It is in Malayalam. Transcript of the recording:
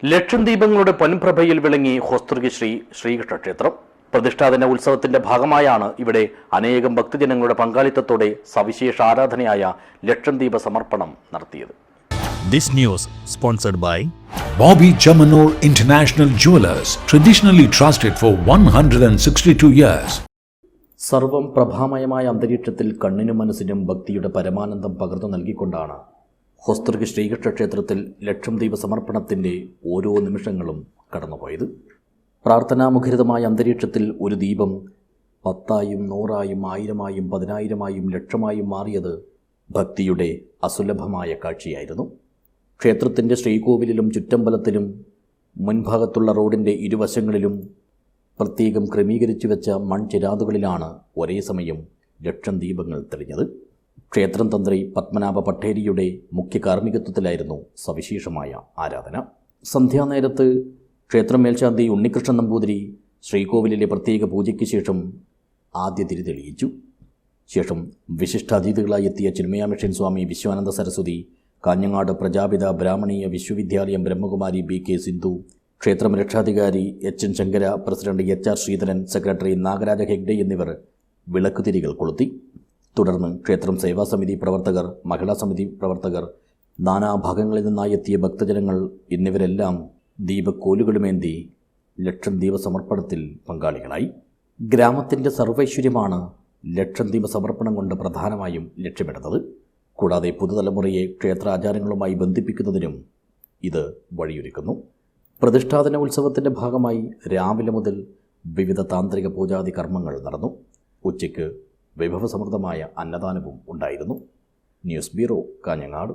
ലക്ഷദ്വീപങ്ങളുടെ പൊൻപ്രഭയിൽ വിളങ്ങി ഹോസ്തൃകി ശ്രീകൃഷ്ണ ക്ഷേത്രം. പ്രതിഷ്ഠാദിന ഉത്സവത്തിന്റെ ഭാഗമായാണ് ഇവിടെ അനേകം ഭക്തജനങ്ങളുടെ പങ്കാളിത്തത്തോടെ സവിശേഷ ആരാധനയായ ലക്ഷദ്വീപ സമർപ്പണം നടത്തിയത്. This news sponsored by Bobby Jamanor International Jewelers, traditionally trusted for 162 years. സർവം പ്രഭാമയമായ അന്തരീക്ഷത്തിൽ കണ്ണിനും മനസ്സിനും ഭക്തിയുടെ പരമാനന്ദം പകർന്നു നൽകിക്കൊണ്ടാണ് ഹോസ്തൃകി ശ്രീകൃഷ്ണ ക്ഷേത്രത്തിൽ ലക്ഷദ്വീപ സമർപ്പണത്തിൻ്റെ ഓരോ നിമിഷങ്ങളും കടന്നുപോയത്. പ്രാർത്ഥനാമുഖരിതമായ അന്തരീക്ഷത്തിൽ ഒരു ദീപം 10,000, 100,000, 1,000,000, 10,000,000, ലക്ഷമായും മാറിയത് ഭക്തിയുടെ അസുലഭമായ കാഴ്ചയായിരുന്നു. ക്ഷേത്രത്തിൻ്റെ ശ്രീകോവിലിലും ചുറ്റമ്പലത്തിലും മുൻഭാഗത്തുള്ള റോഡിൻ്റെ ഇരുവശങ്ങളിലും പ്രത്യേകം ക്രമീകരിച്ചു വെച്ച മൺചിരാതുകളിലാണ് ഒരേ സമയം ലക്ഷദ്വീപങ്ങൾ തെളിഞ്ഞത്. ക്ഷേത്രം തന്ത്രി പത്മനാഭ പട്ടേരിയുടെ മുഖ്യ കാർമ്മികത്വത്തിലായിരുന്നു സവിശേഷമായ ആരാധന. സന്ധ്യാനേരത്ത് ക്ഷേത്രം മേൽശാന്തി ഉണ്ണികൃഷ്ണൻ നമ്പൂതിരി ശ്രീകോവിലിലെ പ്രത്യേക പൂജയ്ക്ക് ശേഷം ആദ്യ തിരി തെളിയിച്ചു. ശേഷം വിശിഷ്ടാതിഥികളായി എത്തിയ ചിന്മയ മിഷൻ സ്വാമി വിശ്വാനന്ദ സരസ്വതി, കാഞ്ഞങ്ങാട് പ്രജാപിത ബ്രാഹ്മണീയ വിശ്വവിദ്യാലയം ബ്രഹ്മകുമാരി BK സിന്ധു, ക്ഷേത്രം രക്ഷാധികാരി HN Shankara, president HR Sreedharan, secretary Nagaraja Hegde എന്നിവർ വിളക്കുതിരികൾ കൊളുത്തി. തുടർന്ന് ക്ഷേത്രം സേവാസമിതി പ്രവർത്തകർ, മഹിളാ സമിതി പ്രവർത്തകർ, നാനാഭാഗങ്ങളിൽ നിന്നായി എത്തിയ ഭക്തജനങ്ങൾ എന്നിവരെല്ലാം ദീപക്കോലുകളുമേന്തി ലക്ഷദ്വീപ സമർപ്പണത്തിൽ പങ്കാളികളായി. ഗ്രാമത്തിൻ്റെ സർവൈശ്വര്യമാണ് ലക്ഷദ്വീപ സമർപ്പണം കൊണ്ട് പ്രധാനമായും ലക്ഷ്യമിടുന്നത്. കൂടാതെ പുതുതലമുറയെ ക്ഷേത്രാചാരങ്ങളുമായി ബന്ധിപ്പിക്കുന്നതിനും ഇത് വഴിയൊരുക്കുന്നു. പ്രതിഷ്ഠാദിന ഉത്സവത്തിൻ്റെ ഭാഗമായി രാവിലെ മുതൽ വിവിധ താന്ത്രിക പൂജാതി കർമ്മങ്ങൾ നടന്നു. ഉച്ചയ്ക്ക് വിഭവസമൃദ്ധമായ അന്നദാനവും ഉണ്ടായിരുന്നു. News bureau, Kanhangad.